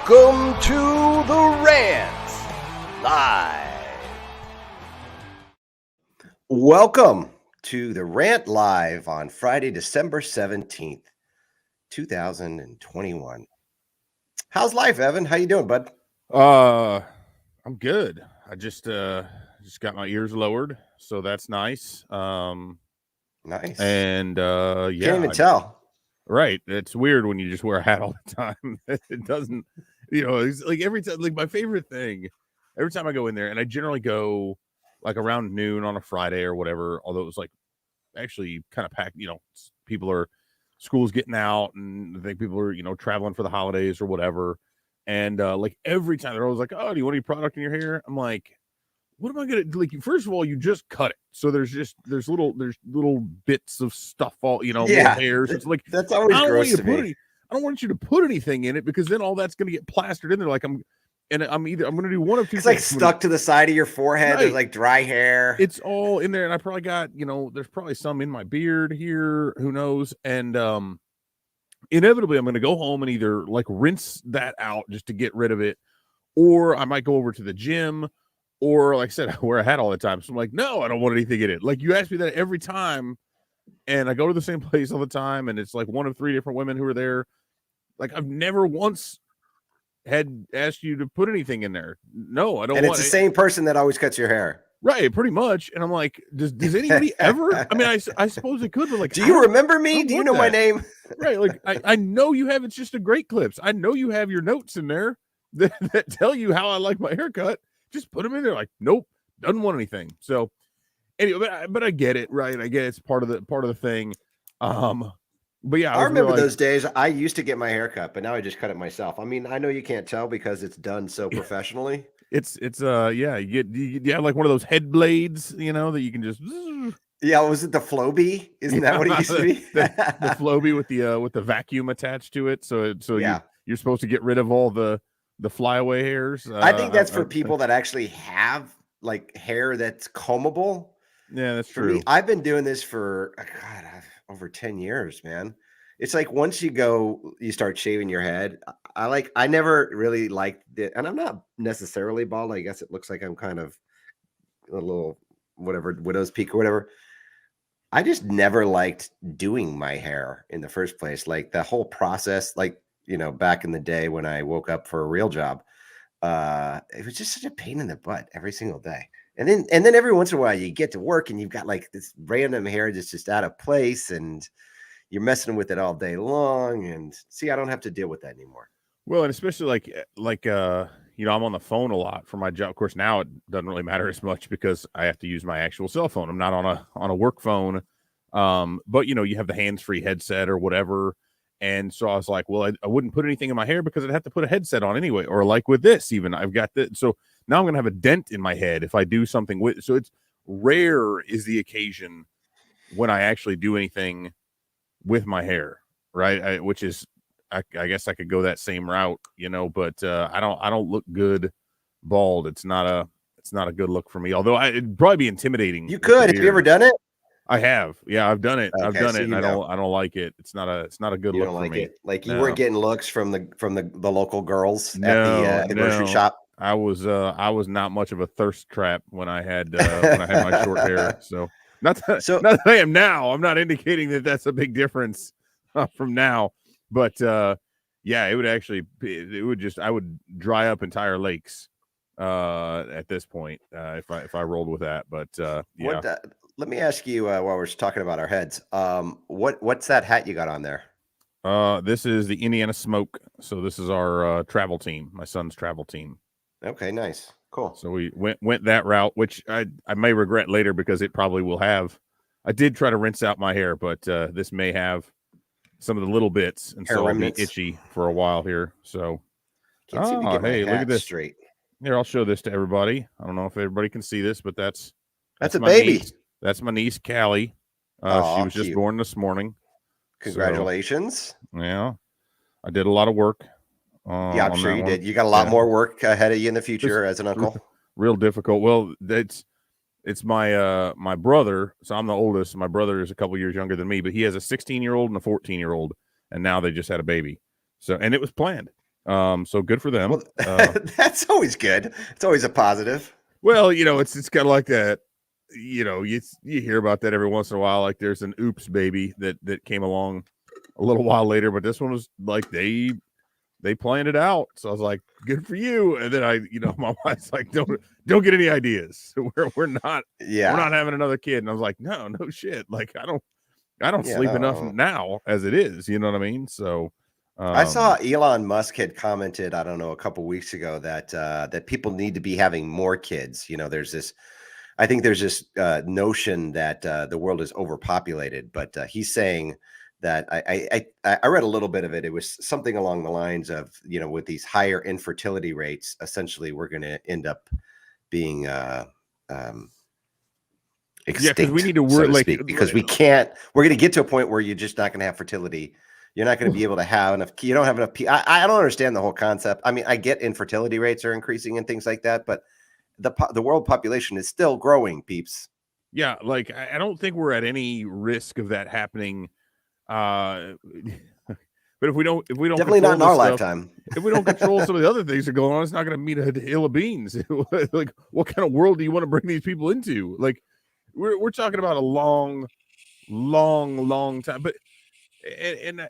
Welcome to the Rant Live. Welcome to the Rant Live on Friday, December 17th, 2021. How's life, Evan? How you doing, bud? I'm good. I just got my ears lowered, so that's nice. Nice. And yeah. Can't even tell. Right. It's weird when you just wear a hat all the time. It doesn't, it's like every time, like my favorite thing, every time I go in there, and I generally go like around noon on a Friday or whatever, although it was like actually kind of packed, school's getting out, and I think people are, traveling for the holidays or whatever. And like every time they're always like, "Oh, do you want any product in your hair?" I'm like, "What am I gonna do?" Like, first of all, you just cut it, so there's little bits of stuff, all little hairs. It's like that's always gross to me. I don't want you to put anything in it, because then all that's gonna get plastered in there. Like I'm gonna do one of two. It's like stuck to the side of your forehead. Right. There's like dry hair. It's all in there, and I probably got there's probably some in my beard here. Who knows? And inevitably I'm going to go home and either like rinse that out just to get rid of it, or I might go over to the gym, or like I said, I wear a hat all the time. So I'm like, no, I don't want anything in it. Like, you ask me that every time, and I go to the same place all the time, and it's like one of three different women who are there. Like, I've never once had asked you to put anything in there. No, I don't. And it's the same person that always cuts your hair. Right, pretty much. And I'm like, does anybody ever? I mean, I suppose it could, but like, do you remember me? Do you know my name? Right, like I know you have. It's just a great clips. I know you have your notes in there that tell you how I like my haircut. Just put them in there. Like, nope, doesn't want anything. So anyway, but I get it, right? I get it's part of the thing. But yeah, I remember those days. I used to get my hair cut, but now I just cut it myself. I mean, I know you can't tell because it's done so professionally. It's yeah, you have like one of those head blades, that you can just. Yeah, was it the Flowbee? Isn't that what it used to be? the Flowbee with the vacuum attached to it, so yeah. You're supposed to get rid of all the flyaway hairs. I think that's for people that actually have like hair that's combable. Yeah, that's true. Me, I've been doing this for over 10 years, man. It's like once you start shaving your head. I never really liked it, and I'm not necessarily bald. I guess it looks like I'm kind of a little whatever, widow's peak or whatever. I just never liked doing my hair in the first place. Like the whole process, like, back in the day when I woke up for a real job, it was just such a pain in the butt every single day. And then every once in a while you get to work and you've got like this random hair that's just out of place, and you're messing with it all day long. And see, I don't have to deal with that anymore. Well, and especially like I'm on the phone a lot for my job. Of course, now it doesn't really matter as much because I have to use my actual cell phone. I'm not on a work phone. But you have the hands-free headset or whatever. And so I was like, well, I wouldn't put anything in my hair because I'd have to put a headset on anyway. Or like with this, even I've got this. So now I'm going to have a dent in my head if I do something with. So it's rare is the occasion when I actually do anything with my hair, right? Which is, I guess I could go that same route, but I don't look good bald. It's not a good look for me. Although it'd probably be intimidating. You could. Have you ever done it? I have. Yeah, I've done it. Okay, I've done it, and I don't like it. It's not a good look for me. It. Like you weren't getting looks from the local girls at the grocery shop. I was not much of a thirst trap when I had my short hair. So not that I am now. I'm not indicating that that's a big difference from now. But yeah, it would actually I would dry up entire lakes at this point if I rolled with that. But yeah. Let me ask you while we're talking about our heads, what's that hat you got on there? This is the Indiana Smoke. So this is our travel team, my son's travel team. Okay, nice, cool. So we went that route, which I may regret later because it probably will have. I did try to rinse out my hair, but this may have some of the little bits, and so I'll be itchy for a while here. So, hey, look at this. Straight. Here, I'll show this to everybody. I don't know if everybody can see this, but that's a baby. That's my niece, Callie. She was just born this morning. Congratulations. So, yeah. I did a lot of work. Yeah, I'm sure you did. You got a lot more work ahead of you in the future as an uncle. Real difficult. Well, it's my brother. So I'm the oldest. My brother is a couple years younger than me, but he has a 16-year-old and a 14-year-old, and now they just had a baby. So, and it was planned. So good for them. Well, that's always good. It's always a positive. Well, it's kind of like that. You hear about that every once in a while. Like there's an oops baby that came along a little while later, but this one was like they planned it out. So I was like, good for you. And then my wife's like, don't get any ideas. We're not having another kid. And I was like, no shit. Like I don't sleep enough now as it is. You know what I mean? So I saw Elon Musk had commented, I don't know, a couple weeks ago that people need to be having more kids. I think there's this notion that the world is overpopulated, but he's saying that I read a little bit of it. It was something along the lines of, with these higher infertility rates, essentially we're going to end up being extinct, because we need to so work to speak, because we're going to get to a point where you're just not going to have fertility. You're not going to be able to have enough. You don't have enough. I don't understand the whole concept. I mean, I get infertility rates are increasing and things like that, but the world population is still growing, peeps. Yeah, like I don't think we're at any risk of that happening. But if we don't Definitely not in our lifetime. If we don't control some of the other things that are going on, it's not going to meet a hill of beans. Like, what kind of world do you want to bring these people into? Like, we're talking about a long time. But and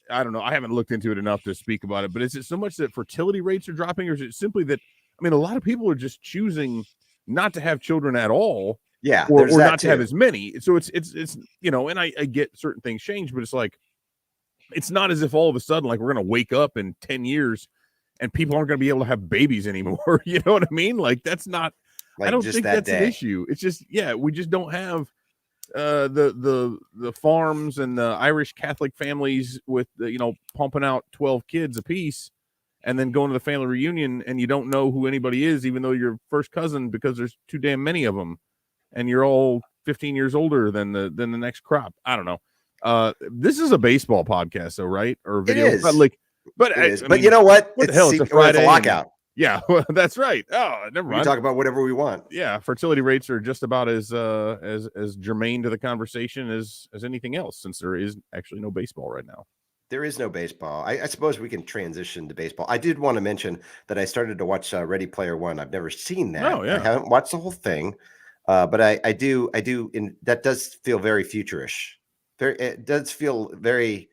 I don't know. I haven't looked into it enough to speak about it. But is it so much that fertility rates are dropping, or is it simply that? I mean, a lot of people are just choosing not to have children at all. Yeah, or not to have as many. So it's and I get certain things change, but it's like it's not as if all of a sudden like we're gonna wake up in 10 years and people aren't gonna be able to have babies anymore. You know what I mean? Like that's not. Like I don't think that's an issue. It's just we just don't have the farms and the Irish Catholic families with pumping out 12 kids apiece. And then going to the family reunion and you don't know who anybody is, even though you're first cousin, because there's too damn many of them, and you're all 15 years older than the next crop. I don't know. This is a baseball podcast, though, right? Or video? It is. But I mean, you know what? What the hell? It's a Friday. It's a lockout. Yeah, well, that's right. Oh, never mind. We talk about whatever we want. Yeah, fertility rates are just about as germane to the conversation as anything else, since there is actually no baseball right now. There is no baseball. I suppose we can transition to baseball. I did want to mention that I started to watch Ready Player One. I've never seen that. Oh, yeah. I haven't watched the whole thing, but I do. And that does feel very futurish. It does feel very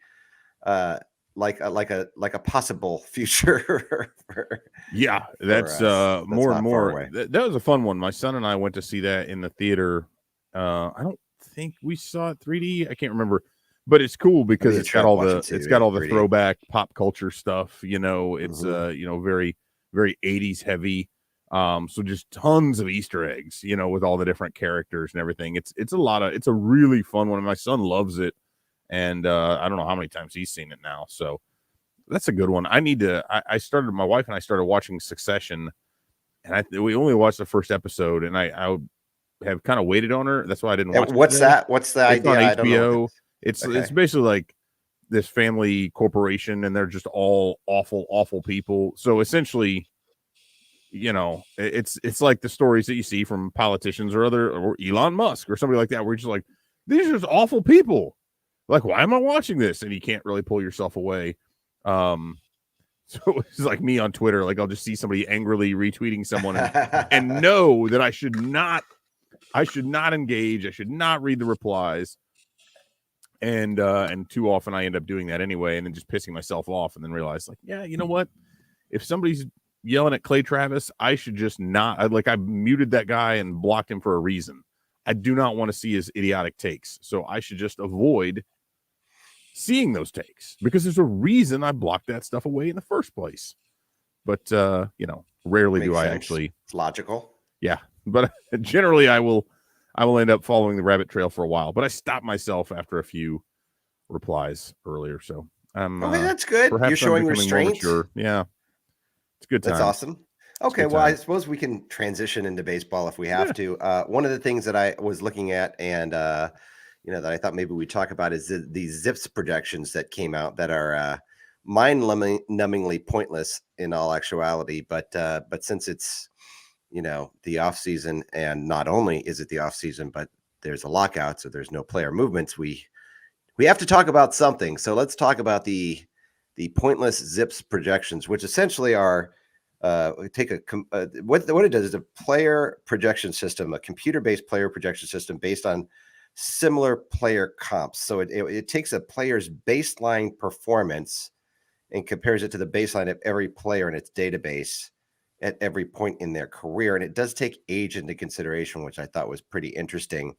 like a possible future. That's more and more. That was a fun one. My son and I went to see that in the theater. I don't think we saw it 3D. I can't remember. But it's cool because it's got all the throwback pop culture stuff. It's very, very 80s heavy. So just tons of Easter eggs, with all the different characters and everything. It's a really fun one. My son loves it. And I don't know how many times he's seen it now. So that's a good one. My wife and I started watching Succession, and we only watched the first episode, and I have kind of waited on her. That's why I didn't watch it. What's that? What's the idea? On HBO. I don't know. It's basically like this family corporation, and they're just all awful people. So essentially, it's like the stories that you see from politicians or Elon Musk or somebody like that, where you're just like, these are just awful people. Like, why am I watching this? And you can't really pull yourself away. So it's like me on Twitter. Like, I'll just see somebody angrily retweeting someone and know that I should not engage. I should not read the replies. And too often I end up doing that anyway, and then just pissing myself off, and then realize, like, yeah, you know what? If somebody's yelling at Clay Travis, I should just not. I muted that guy and blocked him for a reason. I do not want to see his idiotic takes, so I should just avoid seeing those takes, because there's a reason I blocked that stuff away in the first place. But rarely do I actually. It's logical. Yeah, but generally I will end up following the rabbit trail for a while, but I stopped myself after a few replies earlier. So that's good. You're showing restraint. Yeah, it's a good time. That's awesome. Okay, well, I suppose we can transition into baseball if we have to. One of the things that I was looking at, and that I thought maybe we'd talk about, is these ZiPS projections that came out that are mind-numbingly pointless in all actuality. But since it's the off season, and not only is it the off season, but there's a lockout, so there's no player movements. We have to talk about something. So let's talk about the the pointless zips projections, which essentially are take what it does is a player projection system, a computer-based player projection system based on similar player comps. So it takes a player's baseline performance and compares it to the baseline of every player in its database at every point in their career. And it does take age into consideration, which I thought was pretty interesting.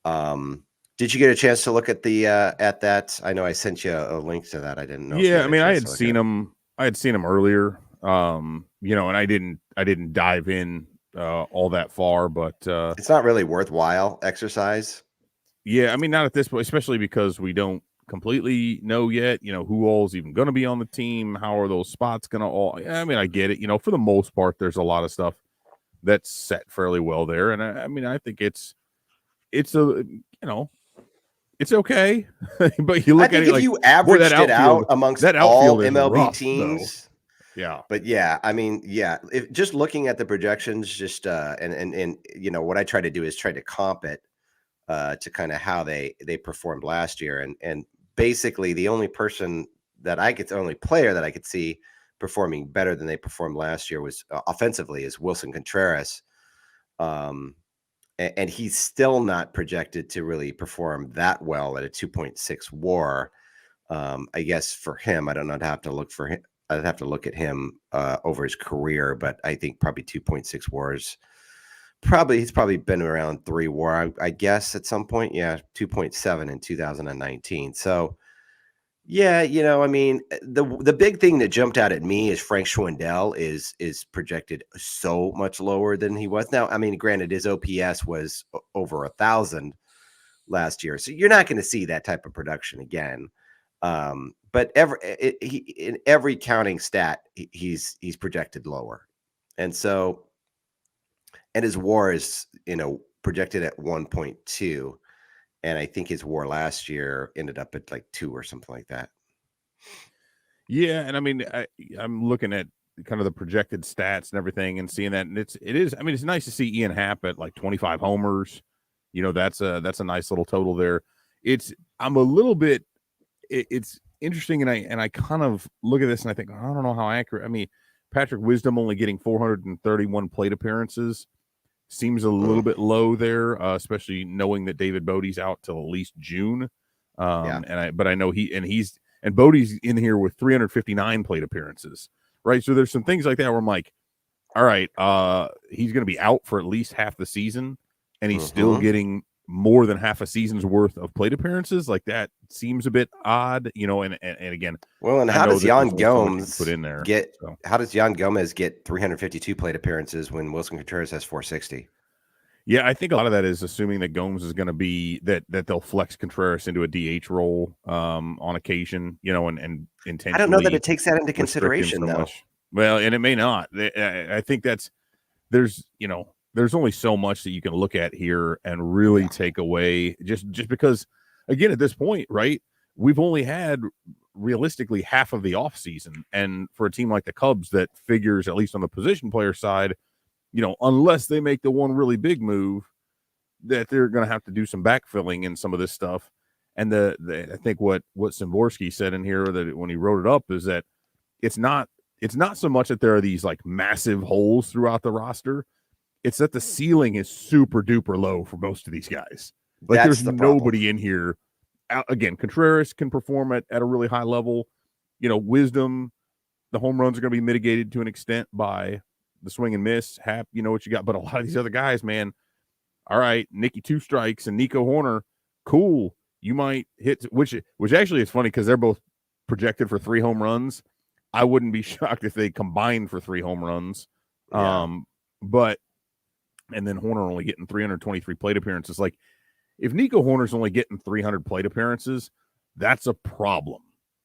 Did you get a chance to look at that? I know I sent you a link to that. I didn't know if you Yeah, had I a mean, I chance had to look at seen it. him. I had seen him earlier. And I didn't dive in all that far, but It's not really worthwhile exercise. yeah, I mean, not at this point, especially because we don't completely know yet, who all's even going to be on the team. How are those spots going to all? I mean, I get it. For the most part, there's a lot of stuff that's set fairly well there, and I mean, I think it's it's okay, but you I look at think it if like, you boy, averaged it out amongst that all outfield is MLB rough, though. teams, Yeah, but yeah, I mean, yeah, if just looking at the projections, just and what I try to do is try to comp it to kind of how they performed last year, and basically the only player that I could see performing better than they performed last year was offensively is Wilson Contreras. Um, and he's still not projected to really perform that well at a 2.6 WAR. I guess for him, I don't know. I'd have to look for him. I'd have to look at him over his career, but I think probably 2.6 WARs. He's probably been around 3 WAR, I guess, at some point. Yeah, 2.7 in 2019. So yeah, I mean, the big thing that jumped out at me is Frank Schwindel is projected so much lower than he was. Now, I mean, granted, his OPS was over 1,000 last year, so you're not going to see that type of production again. But in every counting stat, he's projected lower, and so his WAR is projected at 1.2, and I think his WAR last year ended up at like 2 or something like that. yeah, and I mean, I'm looking at kind of the projected stats and everything, and seeing that, and it is. I mean, it's nice to see Ian Happ at like 25 homers. That's a nice little total there. I'm a little bit. It's interesting, and I kind of look at this and I think, I don't know how accurate. I mean, Patrick Wisdom only getting 431 plate appearances seems a little bit low there, especially knowing that David Bodie's out till at least June. Yeah. But I know and Bodie's in here with 359 plate appearances, right? So there's some things like that where I'm like, all right, he's going to be out for at least half the season, and he's still getting more than half a season's worth of plate appearances. Like, that seems a bit odd, and again, well, and I how know does that Yan there's only so much you can put Gomes in there. get? So. How does Yan Gomez get 352 plate appearances when Wilson Contreras has 460? Yeah, I think a lot of that is assuming that Gomes is going to be that they'll flex Contreras into a DH role on occasion, and intentionally. I don't know that it takes that into restrict him consideration, so though. much. Well, and it may not. I think there's only so much that you can look at here and really take away just because, again, at this point, right, we've only had realistically half of the offseason, and for a team like the Cubs that figures, at least on the position player side, unless they make the one really big move, that they're going to have to do some backfilling in some of this stuff. And I think what Szymborski said in here, that when he wrote it up, is that it's not so much that there are these like massive holes throughout the roster. It's that the ceiling is super duper low for most of these guys. Like, That's there's the problem. nobody in here. Again, Contreras can perform at a really high level. Wisdom, the home runs are going to be mitigated to an extent by the swing and miss. Hap, what you got. But a lot of these other guys, man, all right, Nicky Two Strikes and Nico Horner, cool. You might hit, which actually is funny because they're both projected for 3 home runs. I wouldn't be shocked if they combined for 3 home runs. Yeah. And then Horner only getting 323 plate appearances. Like, if Nico Horner's only getting 300 plate appearances, that's a problem,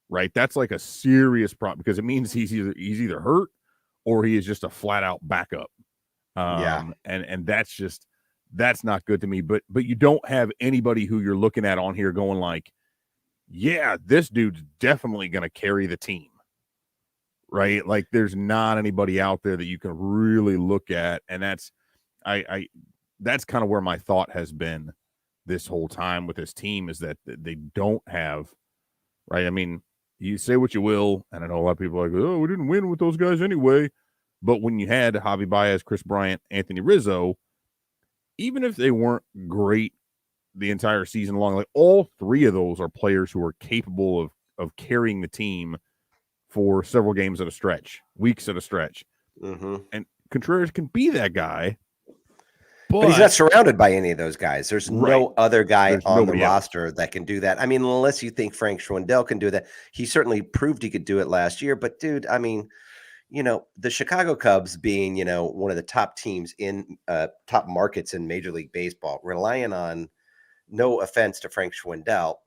right? That's like a serious problem, because it means he's either hurt or he is just a flat out backup. And that's not good to me. But you don't have anybody who you're looking at on here going like, yeah, this dude's definitely going to carry the team, right? Like, there's not anybody out there that you can really look at, and that's kind of where my thought has been this whole time with this team, is that they don't have, right? I mean, you say what you will, and I know a lot of people are like, oh, we didn't win with those guys anyway. But when you had Javi Baez, Chris Bryant, Anthony Rizzo, even if they weren't great the entire season long, like all three of those are players who are capable of carrying the team for several games at a stretch, weeks at a stretch. Mm-hmm. And Contreras can be that guy. But he's not surrounded by any of those guys. There's no other guy There's on the nobody roster that can do that. I mean, unless you think Frank Schwindel can do that. He certainly proved he could do it last year. But, dude, I mean, the Chicago Cubs being, one of the top teams in top markets in Major League Baseball, relying on, no offense to Frank Schwindel,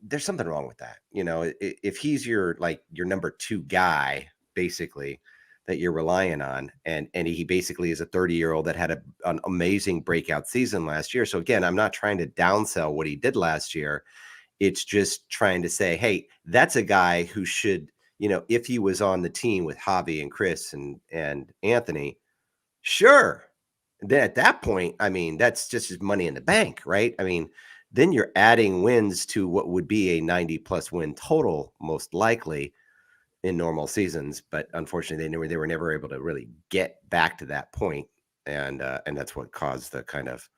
there's something wrong with that. If he's your number two guy, basically, that you're relying on, and he basically is a 30-year-old that had an amazing breakout season last year. So again, I'm not trying to downsell what he did last year. It's just trying to say, hey, that's a guy who should, if he was on the team with Javi and Chris and Anthony, sure. Then at that point, I mean, that's just his money in the bank, right? I mean, then you're adding wins to what would be a 90+ win total, most likely in normal seasons. But unfortunately, they were never able to really get back to that point, and that's what caused the kind of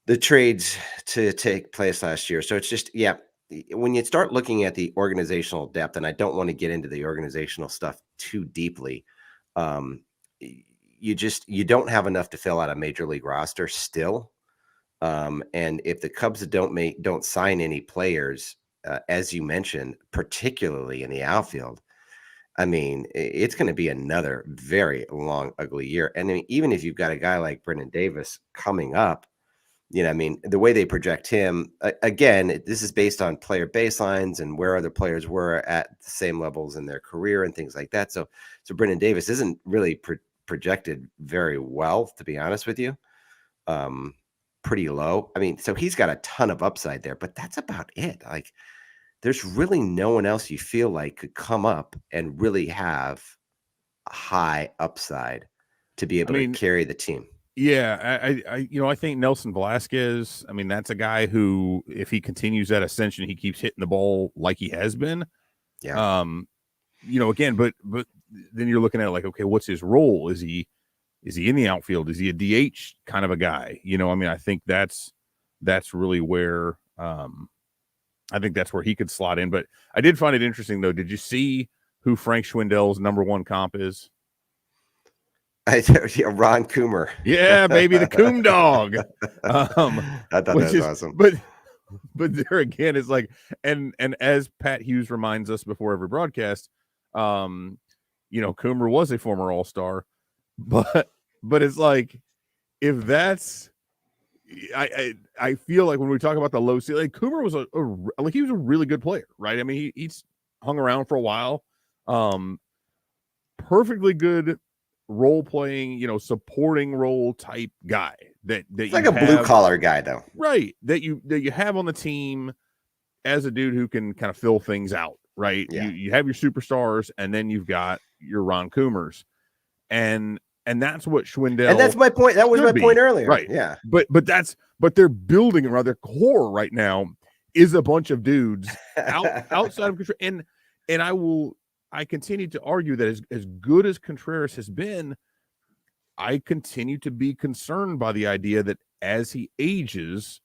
the trades to take place last year. So it's just, yeah, when you start looking at the organizational depth, and I don't want to get into the organizational stuff too deeply, you don't have enough to fill out a major league roster still. And if the Cubs don't sign any players, as you mentioned, particularly in the outfield, I mean, it's going to be another very long, ugly year. And then even if you've got a guy like Brendan Davis coming up, I mean, the way they project him, again, this is based on player baselines and where other players were at the same levels in their career and things like that. So Brendan Davis isn't really projected very well, to be honest with you. Pretty low. I mean, so he's got a ton of upside there, but that's about it. Like, there's really no one else you feel like could come up and really have a high upside to be able to carry the team. Yeah, I think Nelson Velasquez, I mean, that's a guy who, if he continues that ascension, he keeps hitting the ball like he has been. Yeah. Again, but then you're looking at it like, okay, what's his role? Is he in the outfield? Is he a DH kind of a guy? I mean, I think that's really where I think that's where he could slot in. But I did find it interesting, though. Did you see who Frank Schwindel's number one comp is? Ron Coomer. Yeah, baby, the Coom dog. I thought that was awesome. But there again, it's like, and as Pat Hughes reminds us before every broadcast, Coomer was a former All-Star, but it's like, if that's, I feel like when we talk about the low ceiling, like Coomer was he was a really good player, right? I mean, he's hung around for a while, perfectly good role playing, supporting role type guy that it's like a blue collar guy, though, right? That you have on the team as a dude who can kind of fill things out, right? Yeah. You have your superstars, and then you've got your Ron Coomers, and that's what Schwindel. And that's my point. That was my point earlier, right? Yeah. But they're building around their core right now is a bunch of dudes outside of control, and I continue to argue that as good as Contreras has been, I continue to be concerned by the idea that as he ages,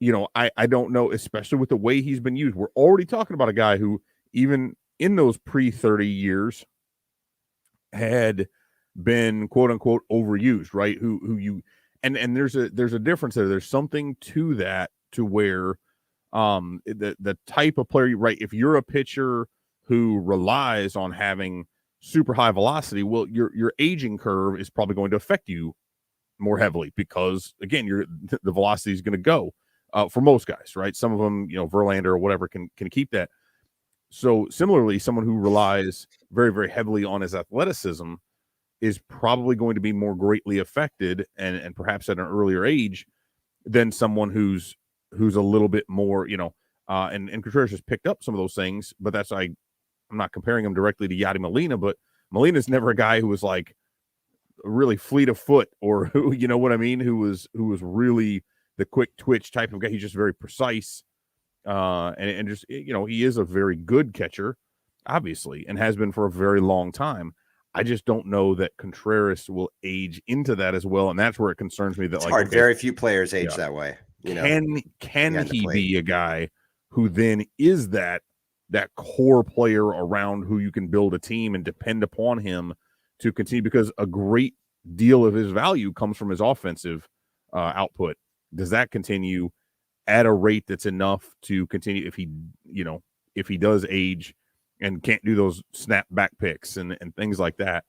I don't know, especially with the way he's been used. We're already talking about a guy who, even in those pre-30 years, had been quote unquote overused, right? Who you and there's a difference there. There's something to that, to where the type of player, right? If you're a pitcher who relies on having super high velocity, well, your aging curve is probably going to affect you more heavily, because again, the velocity is going to go for most guys, right? Some of them, Verlander or whatever can keep that. So similarly, someone who relies very, very heavily on his athleticism is probably going to be more greatly affected, and perhaps at an earlier age, than someone who's a little bit more, and Contreras has picked up some of those things, but I'm not comparing him directly to Yadi Molina, but Molina's never a guy who was like really fleet of foot, or who, you know what I mean, who was really the quick twitch type of guy. He's just very precise. and just he is a very good catcher, obviously, and has been for a very long time. I just don't know that Contreras will age into that as well, and that's where it concerns me. That It's hard. okay, Very few players age that way. can behind the he plate. be a guy who then is that core player around who you can build a team and depend upon him to continue? Because a great deal of his value comes from his offensive output. Does that continue at a rate that's enough to continue if he does age and can't do those snap back picks and things like that?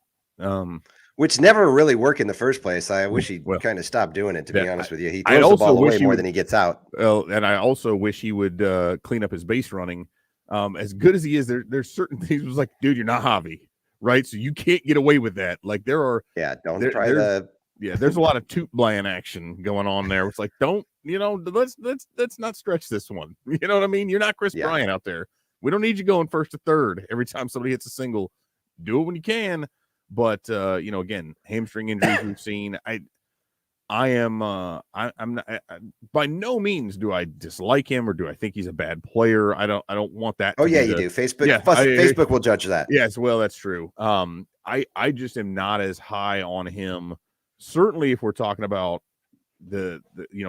Which never really work in the first place. I wish he'd Well, kind of stop doing it, to be honest with you. He I throws the also ball away wish he more would, than he gets out. and I also wish he would clean up his base running. As good as he is, there's certain things. It was like, dude, you're not Javi, right? So you can't get away with that. Like Don't try there's a lot of toot bland action going on there. It's like, don't let's not stretch this one. You know what I mean? You're not Chris Bryant out there. We don't need you going first to third every time somebody hits a single. Do it when you can. But again, hamstring injuries we've seen. I'm not, by no means do I dislike him or do I think he's a bad player. I don't want that. Oh yeah, you do. Facebook, Facebook will judge that. Yes, well, that's true. I just am not as high on him. Certainly, if we're talking about the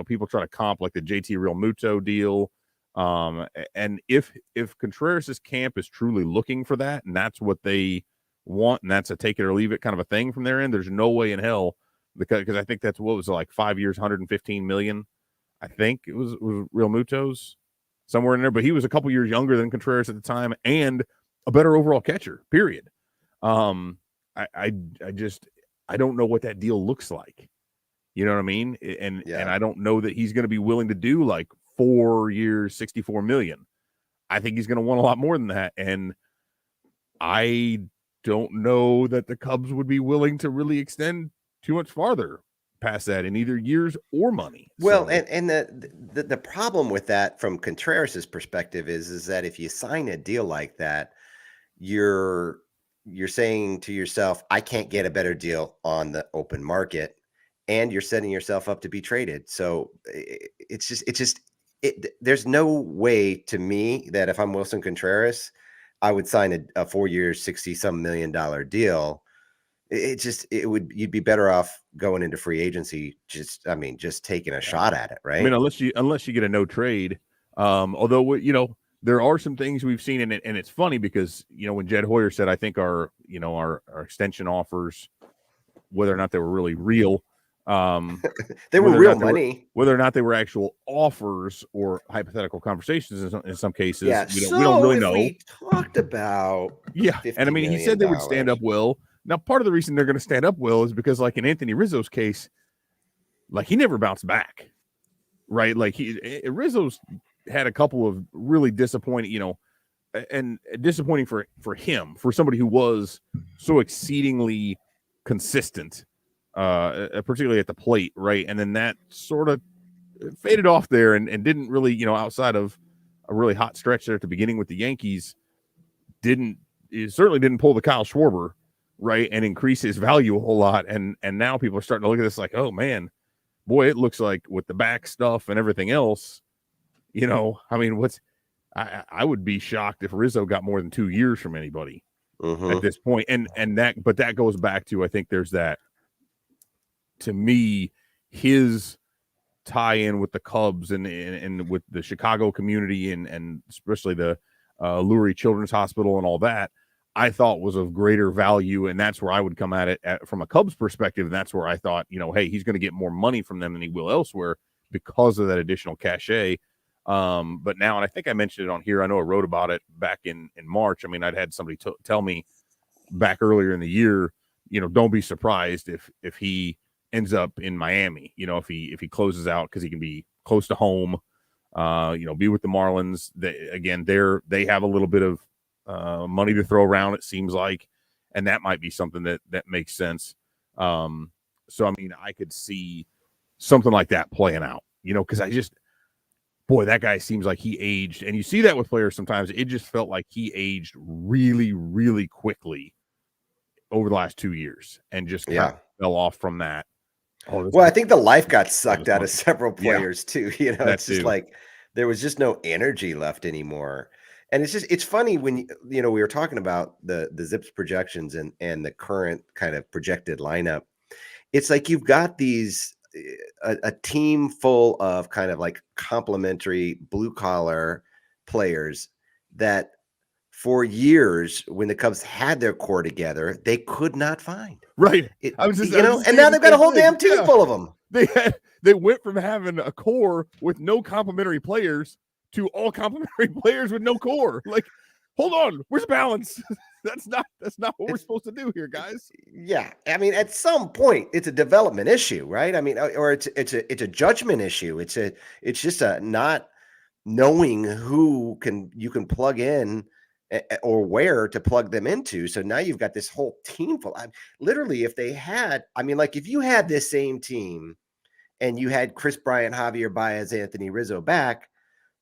people try to comp like the JT Real Muto deal. And if Contreras' camp is truly looking for that, and that's what they want, and that's a take it or leave it kind of a thing from their end, there's no way in hell, because I think that's what was like 5 years, 115 million. I think it was Real Muto's somewhere in there, but he was a couple years younger than Contreras at the time and a better overall catcher, period. I don't know what that deal looks like. You know what I mean? And I don't know that he's going to be willing to do like 4 years, 64 million. I think he's going to want a lot more than that. And I don't know that the Cubs would be willing to really extend too much farther past that in either years or money. Well, and the problem with that from Contreras' perspective is that if you sign a deal like that, you're saying to yourself, I can't get a better deal on the open market, and you're setting yourself up to be traded. So there's no way to me that if I'm Wilson Contreras, I would sign a 4 year, $60-some million deal. You'd be better off going into free agency. Just taking a shot at it, right? I mean, unless you get a no trade. Although there are some things we've seen in it, and it's funny because when Jed Hoyer said, I think our extension offers, whether or not they were really real, they were real money. Whether or not they were actual offers or hypothetical conversations in some cases, we don't really know. We talked about and I mean, he said they would stand up well. Now, part of the reason they're going to stand up well is because, like in Anthony Rizzo's case, like he never bounced back, right? Like Rizzo's had a couple of really disappointing, and disappointing for him, for somebody who was so exceedingly consistent, particularly at the plate, right? And then that sort of faded off there and didn't really, outside of a really hot stretch there at the beginning with the Yankees, it certainly didn't pull the Kyle Schwarber, right, and increase his value a whole lot. And now people are starting to look at this like, oh man, boy, it looks like with the back stuff and everything else, I mean, I would be shocked if Rizzo got more than 2 years from anybody at this point. But that goes back to, I think there's that, to me, his tie-in with the Cubs and with the Chicago community and especially the Lurie Children's Hospital and all that, I thought was of greater value. And that's where I would come at it from a Cubs perspective. And that's where I thought, hey, he's going to get more money from them than he will elsewhere because of that additional cachet. But now, and I think I mentioned it on here, I know I wrote about it back in March. I mean, I'd had somebody tell me back earlier in the year, don't be surprised if he ends up in Miami, if he closes out, because he can be close to home, be with the Marlins. They have a little bit of money to throw around, it seems like, and that might be something that makes sense. So I mean, I could see something like that playing out, because that guy seems like he aged, and you see that with players sometimes. It just felt like he aged really, really quickly over the last 2 years and just kind of fell off from that. I think the life got sucked out of several players too. It's just like there was just no energy left anymore. And it's funny when we were talking about the Zips projections and the current kind of projected lineup. It's like you've got these a team full of kind of like complementary blue collar players that for years when the Cubs had their core together, they could not find Right. it, I was just and thinking now the they've got a same whole thing. damn team Yeah. full of them. They went from having a core with no complementary players to all complementary players with no core. Like, hold on, where's balance? That's not what we're It's supposed to do here, guys. Yeah, I mean, at some point, it's a development issue, right? I mean, or it's a judgment issue. It's just a not knowing who you can plug in or where to plug them into. So now you've got this whole team full. Literally, if they had, I mean, like if you had this same team and you had Chris Bryant, Javier Baez, Anthony Rizzo back,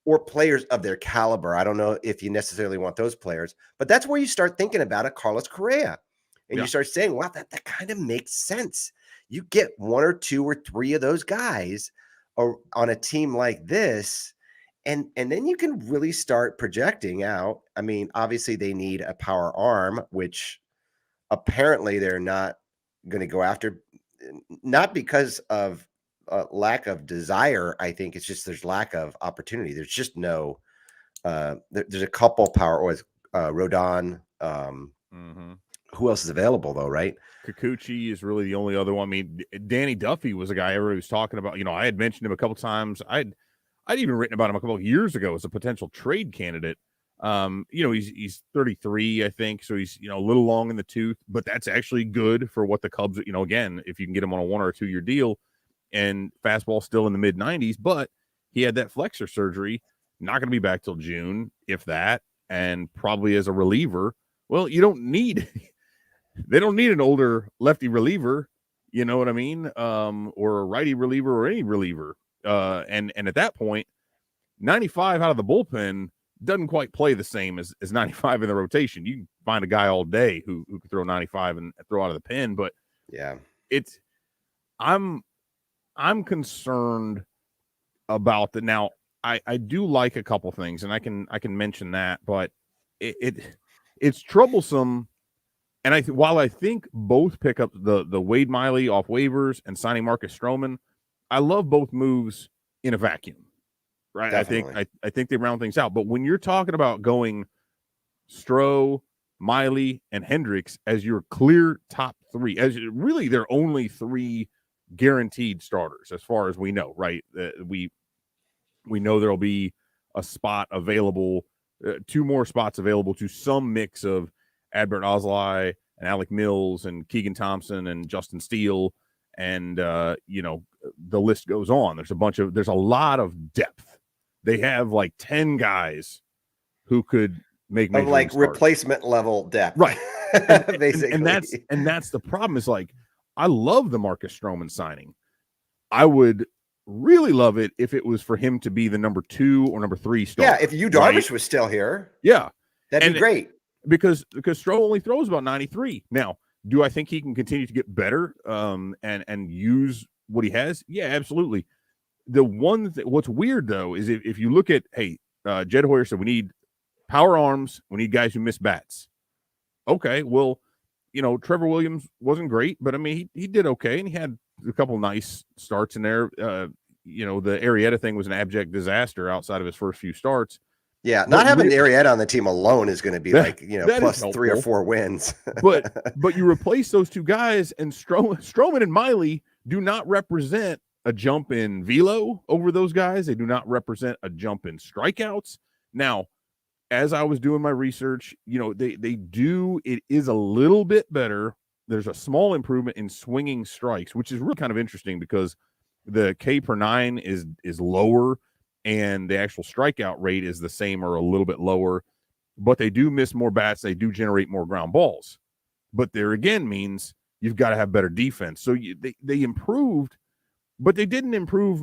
or players of their caliber. I don't know if you necessarily want those players, but that's where you start thinking about a Carlos Correa. And Yeah. you start saying, wow, that kind of makes sense. You get one or two or three of those guys on a team like this, and then you can really start projecting out. I mean, obviously they need a power arm, which apparently they're not going to go after, not because of lack of desire. I think it's just there's lack of opportunity. There's just no. There's a couple power oils. Rodon. Who else is available though? Right. Kikuchi is really the only other one. I mean, Danny Duffy was a guy everybody was talking about. I had mentioned him a couple times. I'd even written about him a couple of years ago as a potential trade candidate. He's 33, I think, so he's a little long in the tooth, but that's actually good for what the Cubs. Again, if you can get him on a 1 or a 2 year deal, and fastball still in the mid 90s, but he had that flexor surgery, not going to be back till June, if that, and probably as a reliever. Well, they don't need an older lefty reliever, you know what I mean? Or a righty reliever or any reliever. And at that point, 95 out of the bullpen doesn't quite play the same as 95 in the rotation. You can find a guy all day who can throw 95 and throw out of the pen, but yeah, I'm concerned about that. Now, I do like a couple things, and I can mention that, but it's troublesome. And while I think both pick up the Wade Miley off waivers and signing Marcus Stroman, I love both moves in a vacuum, right? definitely. I think they round things out. But when you're talking about going Stroh, Miley, and Hendricks as your clear top three, as really they're only three guaranteed starters as far as we know, right? We know there'll be a spot available, 2 more spots available to some mix of Adbert Ozlai and Alec Mills and Keegan Thompson and Justin Steele, and the list goes on. There's a lot of depth. They have like 10 guys who could make Of like replacement level depth, right? basically. And that's the problem. Is like I love the Marcus Stroman signing. I would really love it if it was for him to be the number 2 or number 3 starter. Yeah, if Yu Darvish was still here, yeah, that'd be great. Because Stroh only throws about 93. Now, do I think he can continue to get better and use what he has? Yeah, absolutely. The one what's weird though is if you look at Jed Hoyer said we need power arms, we need guys who miss bats. Okay, well, Trevor Williams wasn't great, but I mean he did okay, and he had a couple nice starts in there. The Arrieta thing was an abject disaster outside of his first few starts. Yeah, not having Arrieta on the team alone is going to be plus 3 or 4 wins. but you replace those 2 guys, and Stroman and Miley do not represent a jump in velo over those guys. They do not represent a jump in strikeouts. Now, as I was doing my research, they do. It is a little bit better. There's a small improvement in swinging strikes, which is really kind of interesting because the K per 9 is lower, and the actual strikeout rate is the same or a little bit lower, but they do miss more bats. They do generate more ground balls, but there again means you've got to have better defense. So they improved, but they didn't improve,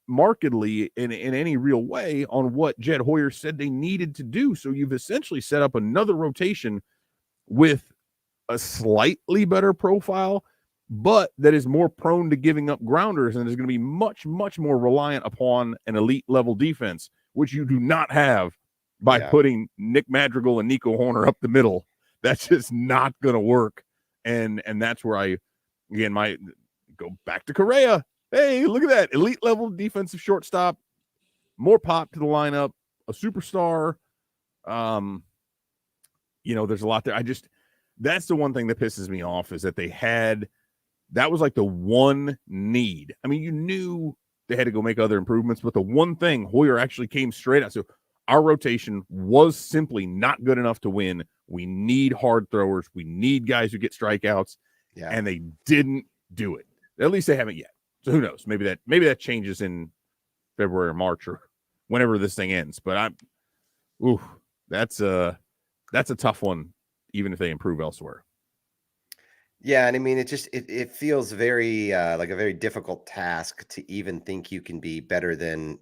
markedly in any real way on what Jed Hoyer said they needed to do. So you've essentially set up another rotation with a slightly better profile, but that is more prone to giving up grounders and is going to be much, much more reliant upon an elite level defense, which you do not have by putting Nick Madrigal and Nico Horner up the middle. That's just not going to work. And that's where I, again, might go back to Correa. Hey, look at that. Elite level defensive shortstop, more pop to the lineup, a superstar. There's a lot there. That's the one thing that pisses me off is that that was like the one need. I mean, you knew they had to go make other improvements, but the one thing Hoyer actually came straight out. So our rotation was simply not good enough to win. We need hard throwers. We need guys who get strikeouts. Yeah. And they didn't do it. At least they haven't yet. So who knows? Maybe that changes in February or March or whenever this thing ends. But that's a tough one, even if they improve elsewhere. Yeah, and I mean, it feels very like a very difficult task to even think you can be better than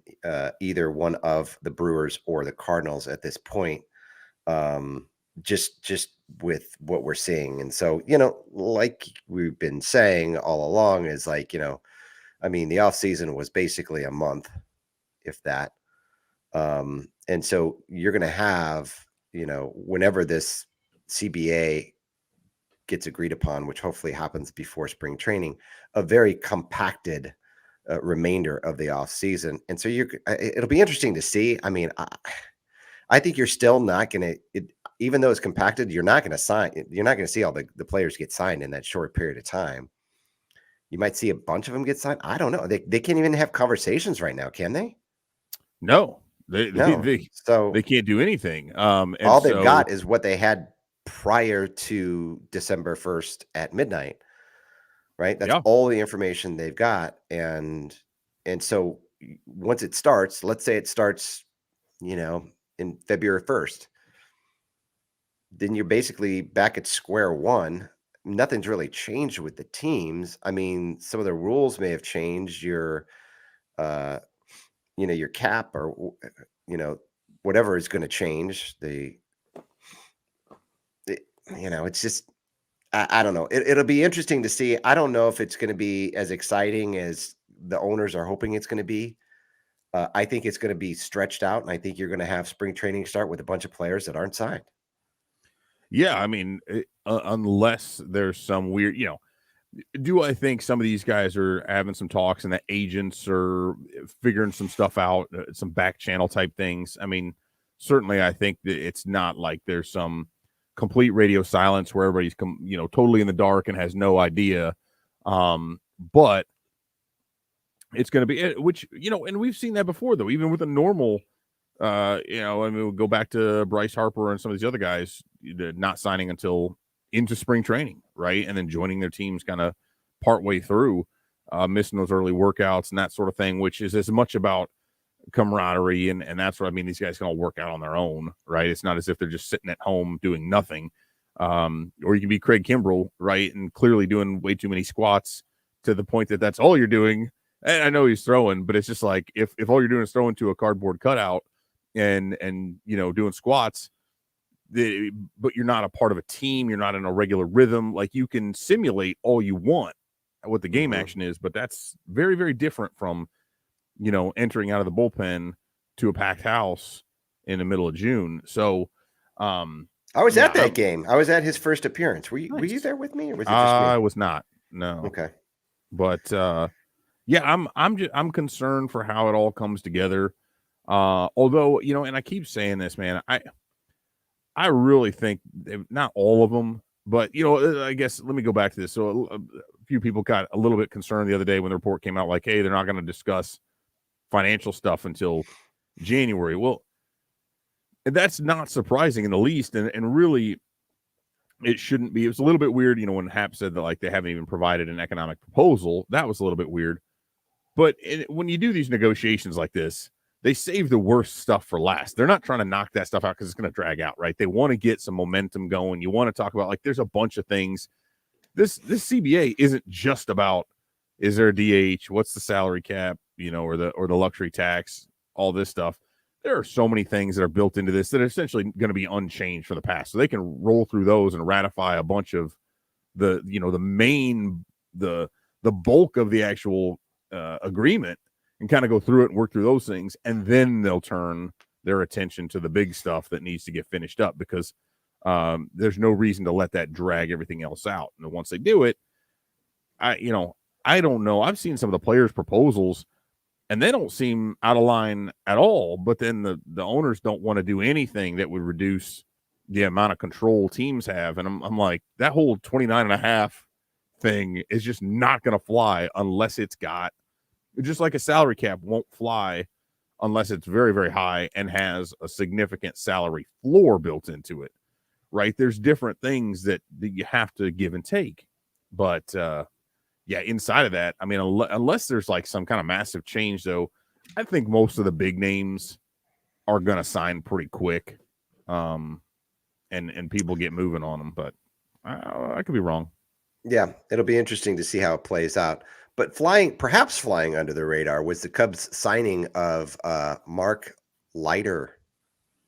either one of the Brewers or the Cardinals at this point. Just with what we're seeing, and so like we've been saying all along, is like I mean, the offseason was basically a month, if that. And so you're going to have whenever this CBA gets agreed upon, which hopefully happens before spring training, a very compacted remainder of the off season. And so it'll be interesting to see. I mean, I think you're still not going to, even though it's compacted, you're not going to see all the players get signed in that short period of time. You might see a bunch of them get signed. I don't know. They can't even have conversations right now, can they? No, they can't do anything. And all they've got is what they had prior to December 1st at midnight, right? That's all the information they've got. And so once it starts, let's say it starts, in February 1st, then you're basically back at square one. Nothing's really changed with the teams. I mean, some of the rules may have changed. Your cap or, whatever is going to change. It's just, I don't know. It'll be interesting to see. I don't know if it's going to be as exciting as the owners are hoping it's going to be. I think it's going to be stretched out, and I think you're going to have spring training start with a bunch of players that aren't signed. Yeah, I mean, unless there's some weird, do I think some of these guys are having some talks and the agents are figuring some stuff out, some back channel type things? I mean, certainly I think that it's not like there's some complete radio silence where everybody's totally in the dark and has no idea. But it's going to be, which, and we've seen that before though, even with a normal, I mean, we'll go back to Bryce Harper and some of these other guys not signing until into spring training, right? And then joining their teams kind of partway through, missing those early workouts and that sort of thing, which is as much about camaraderie and that's what I mean. These guys can all work out on their own, right? It's not as if they're just sitting at home doing nothing. Or you can be Craig Kimbrell, right? And clearly doing way too many squats to the point that that's all you're doing. And I know he's throwing, but it's just like if all you're doing is throwing to a cardboard cutout and doing squats, but you're not a part of a team, you're not in a regular rhythm. Like you can simulate all you want what the game action is, but that's very, very different from entering out of the bullpen to a packed house in the middle of June. So I was at that game. I was at his first appearance. Were you there with me, or was it just me? I was not. No. Okay. But I'm concerned for how it all comes together. Although, and I keep saying this, man, I really think not all of them, but I guess let me go back to this. So a few people got a little bit concerned the other day when the report came out, like, hey, they're not going to discuss financial stuff until January. Well, that's not surprising in the least, and really it shouldn't be. It was a little bit weird, when Hap said that like they haven't even provided an economic proposal. That was a little bit weird. But when you do these negotiations like this, they save the worst stuff for last. They're not trying to knock that stuff out because it's going to drag out, right? They want to get some momentum going. You want to talk about, like, there's a bunch of things. This CBA isn't just about, is there a DH? What's the salary cap, or the luxury tax, all this stuff. There are so many things that are built into this that are essentially going to be unchanged from the past. So they can roll through those and ratify a bunch of the main the bulk of the actual agreement and kind of go through it and work through those things, and then they'll turn their attention to the big stuff that needs to get finished up, because there's no reason to let that drag everything else out. And once they do it, I don't know. I've seen some of the players' proposals, and they don't seem out of line at all. But then the owners don't want to do anything that would reduce the amount of control teams have. And I'm like, that whole 29.5 thing is just not going to fly unless it's got, just like a salary cap won't fly unless it's very, very high and has a significant salary floor built into it, right? There's different things that you have to give and take. But, yeah, inside of that, I mean, unless there's like some kind of massive change, though, I think most of the big names are going to sign pretty quick, and people get moving on them. But I could be wrong. Yeah, it'll be interesting to see how it plays out. But perhaps flying under the radar was the Cubs signing of Mark Leiter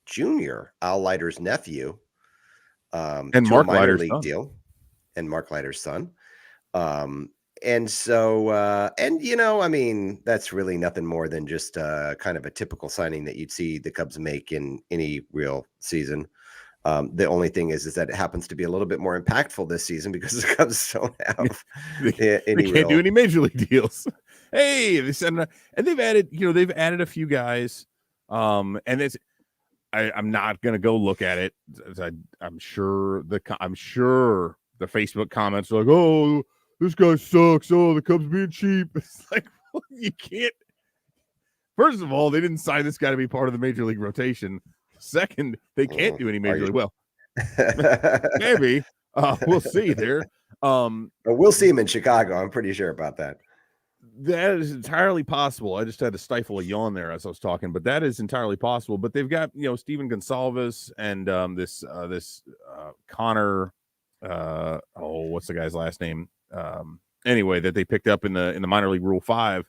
Jr., Al Leiter's nephew, And to Mark a minor Leiter's league son. deal, and Mark Leiter's son. And so, I mean, that's really nothing more than just kind of a typical signing that you'd see the Cubs make in any real season. The only thing is that it happens to be a little bit more impactful this season because the Cubs don't have they can't do any major league deals. Hey, they said, and they've added a few guys. And it's, I'm not gonna go look at it. I'm sure the Facebook comments are like, oh, this guy sucks. Oh, the Cubs being cheap. It's like, well, you can't. First of all, they didn't sign this guy to be part of the major league rotation. Second, they can't do any major league. Well, maybe we'll see there. We'll see him in Chicago. I'm pretty sure about that. That is entirely possible. I just had to stifle a yawn there as I was talking, but that is entirely possible. But they've got, Steven Gonsalves and this Connor. What's the guy's last name? Anyway, that they picked up in the minor league Rule 5,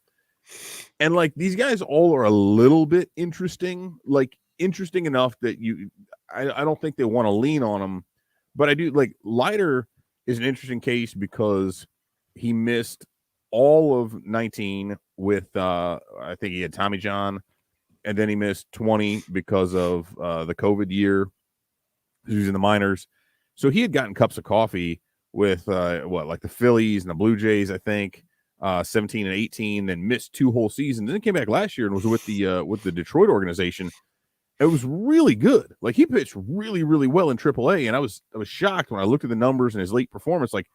and like these guys all are a little bit interesting, like interesting enough that I don't think they want to lean on them, but I do like Leiter is an interesting case because he missed all of 19 with I think he had Tommy John, and then he missed 20 because of the COVID year. He was in the minors, so he had gotten cups of coffee with like the Phillies and the Blue Jays, I think, 17 and 18, then missed 2 whole seasons. Then came back last year and was with the Detroit organization. It was really good. Like he pitched really, really well in AAA, and I was shocked when I looked at the numbers and his late performance. Like,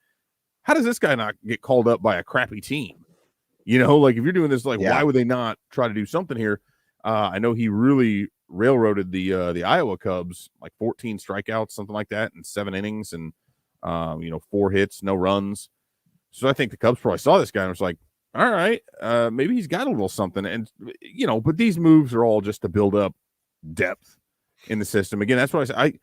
how does this guy not get called up by a crappy team? Like if you're doing this, like why would they not try to do something here? I know he really railroaded the Iowa Cubs, like 14 strikeouts, something like that, in 7 innings, and 4 hits, no runs. So I think the Cubs probably saw this guy and was like, all right, maybe he's got a little something. And but these moves are all just to build up depth in the system. Again, that's what I say.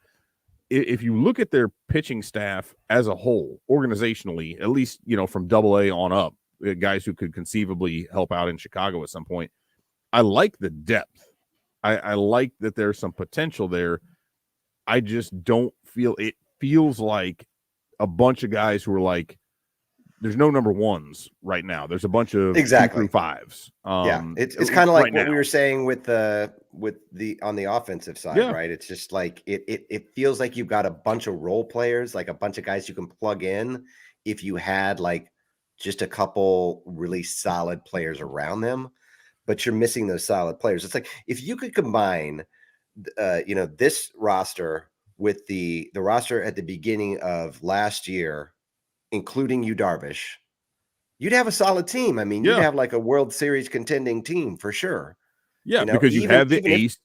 If you look at their pitching staff as a whole, organizationally, at least, from AA on up, guys who could conceivably help out in Chicago at some point, I like the depth. I like that there's some potential there. I just don't feel, it feels like a bunch of guys who are like, there's no number ones right now. There's a bunch of 2 through 5s. It's kind of like what we were saying with the on the offensive side, right? It's just like it feels like you've got a bunch of role players, like a bunch of guys you can plug in if you had like just a couple really solid players around them, but you're missing those solid players. It's like if you could combine this roster with the roster at the beginning of last year, including you, Darvish, you'd have a solid team. I mean, you'd have like a World Series contending team for sure. Yeah, because you have the ace.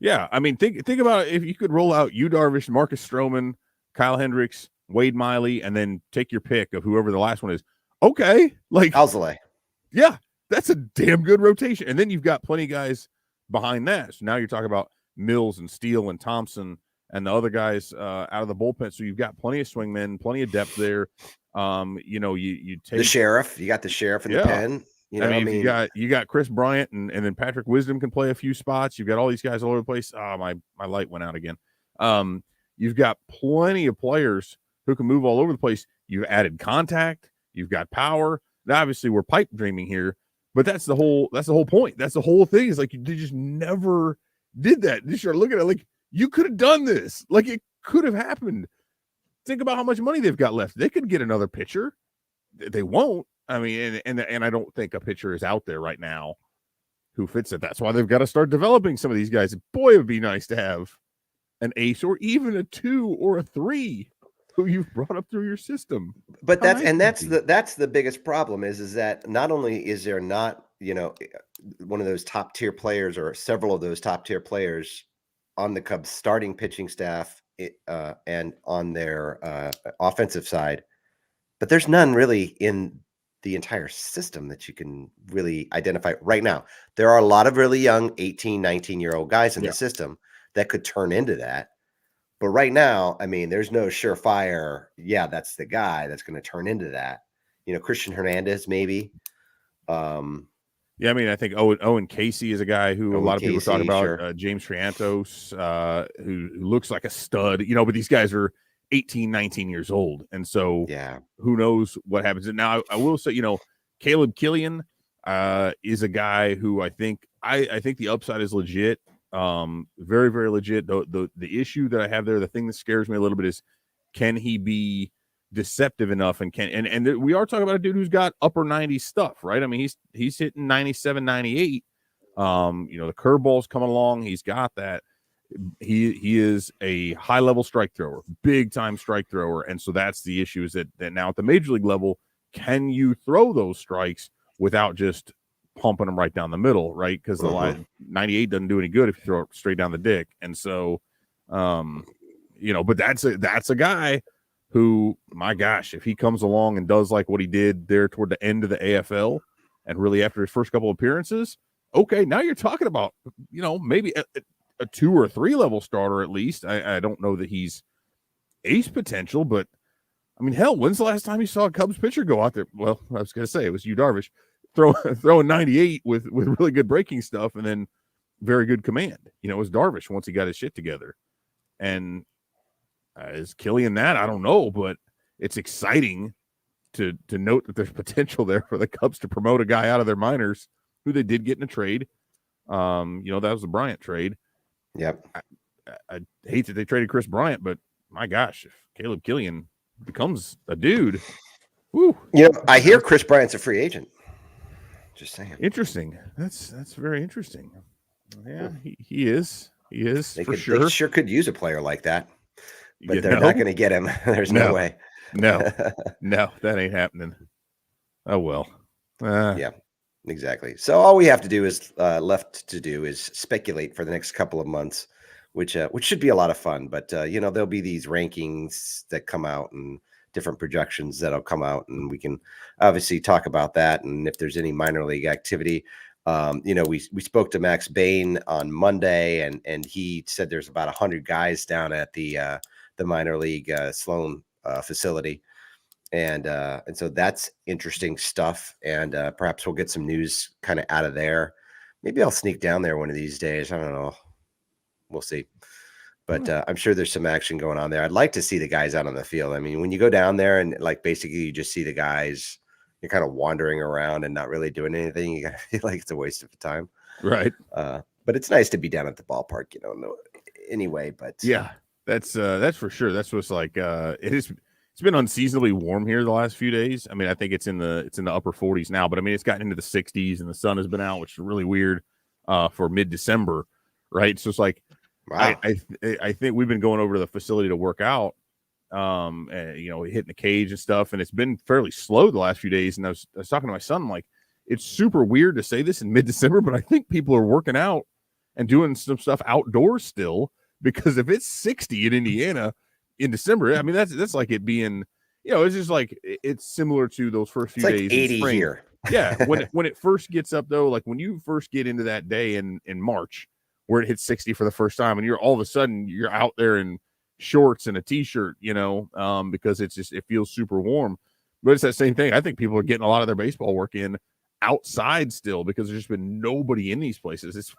I mean, think about if you could roll out you, Darvish, Marcus Stroman, Kyle Hendricks, Wade Miley, and then take your pick of whoever the last one is. Okay, like Alzolay. Yeah, that's a damn good rotation. And then you've got plenty of guys behind that. So now you're talking about Mills and Steele and Thompson and the other guys out of the bullpen. So you've got plenty of swingmen, plenty of depth there. You take the sheriff. You got the sheriff in the pen. You got Chris Bryant and then Patrick Wisdom can play a few spots. You've got all these guys all over the place. Oh, my light went out again. You've got plenty of players who can move all over the place. You've added contact. You've got power. Now, obviously, we're pipe dreaming here, but that's the whole point. That's the whole thing. Is like they just never did that. You start looking at it like you could have done this. Like it could have happened. Think about how much money they've got left. They could get another pitcher. They won't. I mean, and I don't think a pitcher is out there right now who fits it. That's why they've got to start developing some of these guys. Boy, it would be nice to have an ace or even a 2 or a 3 who you've brought up through your system. But that's the biggest problem is that not only is there not, one of those top tier players or several of those top tier players on the Cubs starting pitching staff and on their offensive side, but there's none really in the entire system that you can really identify right now. There are a lot of really young 18, 19-year-old guys in the system that could turn into that. But right now, I mean, there's no surefire, that's the guy that's going to turn into that. Christian Hernandez, maybe. I mean, I think Owen Casey is a guy who a lot of people talk about. Sure. James Triantos, who looks like a stud, but these guys are 18, 19 years old. And so who knows what happens. And now I will say, Caleb Killian is a guy who I think the upside is legit. Very, very legit. The issue that I have there, the thing that scares me a little bit is, can he be deceptive enough and we are talking about a dude who's got upper 90s stuff, right? I mean, he's hitting 97, 98. The curveball's coming along. He's got that. He is a high level strike thrower, big time strike thrower. And so that's the issue is that now at the major league level, can you throw those strikes without just pumping them right down the middle, right? Because the line 98 doesn't do any good if you throw it straight down the dick. And so, but that's a guy who, my gosh, if he comes along and does like what he did there toward the end of the AFL and really after his first couple appearances, okay, now you're talking about, maybe a 2 or 3 level starter at least. I don't know that he's ace potential, but I mean, hell, when's the last time you saw a Cubs pitcher go out there? Well, I was going to say it was Yu Darvish throwing 98 with really good breaking stuff and then very good command. It was Darvish once he got his shit together. And is Killian that? I don't know, but it's exciting to note that there's potential there for the Cubs to promote a guy out of their minors who they did get in a trade. That was the Bryant trade. Yep. I hate that they traded Chris Bryant, but my gosh, if Caleb Killian becomes a dude, whoo. I hear Chris Bryant's a free agent. Just saying. Interesting. That's very interesting. Yeah, he is. He is they sure could use a player like that, but they're not going to get him. There's no way. No, that ain't happening. Oh well. Yeah, exactly. So all we have to do is left to do is speculate for the next couple of months, which should be a lot of fun. But there'll be these rankings that come out and different projections that'll come out, and we can obviously talk about that. And if there's any minor league activity, we spoke to Max Bain on Monday, and he said there's about 100 guys down at the minor league Sloan facility, and so that's interesting stuff. And perhaps we'll get some news kind of out of there. Maybe I'll sneak down there one of these days. I don't know. We'll see. But I'm sure there's some action going on there. I'd like to see the guys out on the field. I mean, when you go down there and like basically you just see the guys, you're kind of wandering around and not really doing anything. You gotta feel like it's a waste of time, right? But it's nice to be down at the ballpark, anyway. But yeah, that's for sure. That's what's like. It's been unseasonably warm here the last few days. I mean, I think it's in the upper 40s now, but I mean, it's gotten into the 60s and the sun has been out, which is really weird for mid-December, right? So it's like. Wow. I think we've been going over to the facility to work out, and hitting the cage and stuff, and it's been fairly slow the last few days. And I was talking to my son, I'm like, it's super weird to say this in mid-December, but I think people are working out and doing some stuff outdoors still, because if it's 60 in Indiana in December, I mean that's like it being, it's just like it's similar to those first few days. 80 in spring. Here. Yeah, when it first gets up though, like when you first get into that day in March, where it hits 60 for the first time, and you're all of a sudden you're out there in shorts and a t-shirt, because it feels super warm. But it's that same thing. I think people are getting a lot of their baseball work in outside still, because there's just been nobody in these places. It's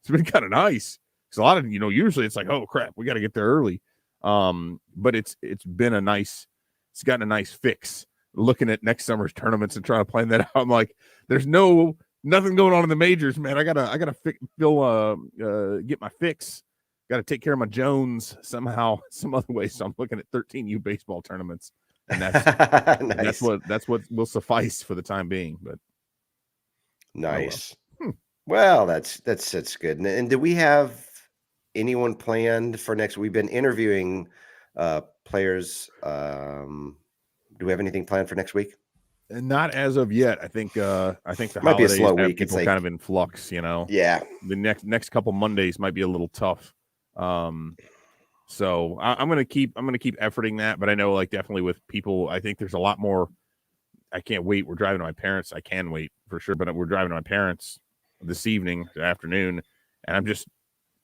been kind of nice. Because a lot of, usually it's like, oh crap, we got to get there early. But it's gotten a nice fix looking at next summer's tournaments and trying to plan that out. I'm like, there's nothing going on in the majors, man. I gotta get my fix. Got to take care of my Jones somehow, some other way. So I'm looking at 13U baseball tournaments, and that's Nice. that's what will suffice for the time being. But Nice. oh well. Well, that's good. And do we have anyone planned for next? We've been interviewing players. Do we have anything planned for next week? And not as of yet. I think the Might be a holidays slow have week. It's people kind of like, in flux. yeah. The next couple Mondays might be a little tough. So I'm gonna keep efforting that. But I know, like, definitely with people, I think there's a lot more. I can't wait. We're driving to my parents. I can wait for sure, but we're driving to my parents this afternoon, and I'm just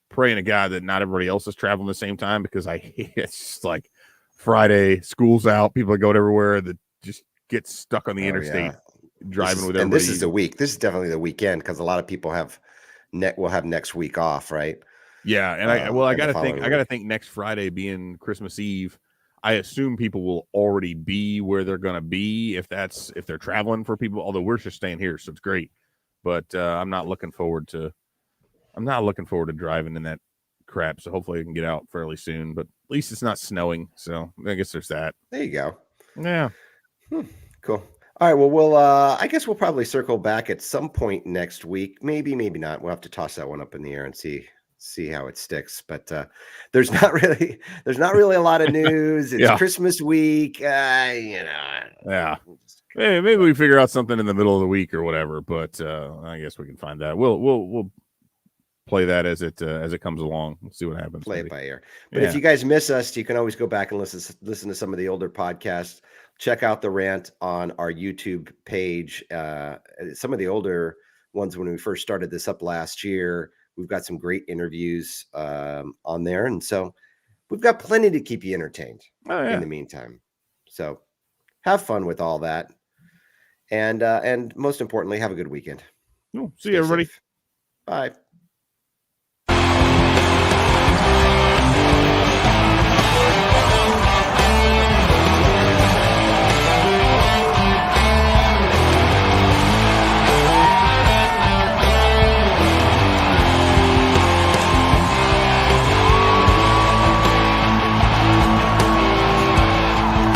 praying to God that not everybody else is traveling the same time, because it's just like Friday, school's out, people are going everywhere that just get stuck on the interstate driving with And everybody. this is the week. This is definitely the weekend, because a lot of people will have next week off, right? Yeah, and I gotta think next Friday being Christmas Eve, I assume people will already be where they're gonna be if they're traveling for people. Although we're just staying here, so it's great. But I'm not looking forward to driving in that crap. So hopefully I can get out fairly soon. But at least it's not snowing, so I guess there's that. There you go. Yeah. Cool. All right. Well, I guess we'll probably circle back at some point next week. Maybe not. We'll have to toss that one up in the air and see how it sticks. But there's not really a lot of news. It's Christmas week. Yeah. Hey, maybe we figure out something in the middle of the week or whatever. But I guess we can find that. We'll play that as it comes along. We'll see what happens. Play it by ear. But if you guys miss us, you can always go back and listen to some of the older podcasts. Check out the Rant on our YouTube page. Some of the older ones, when we first started this up last year, we've got some great interviews on there. And so we've got plenty to keep you entertained in the meantime. So have fun with all that. And most importantly, have a good weekend. See you, everybody. Safe. Bye.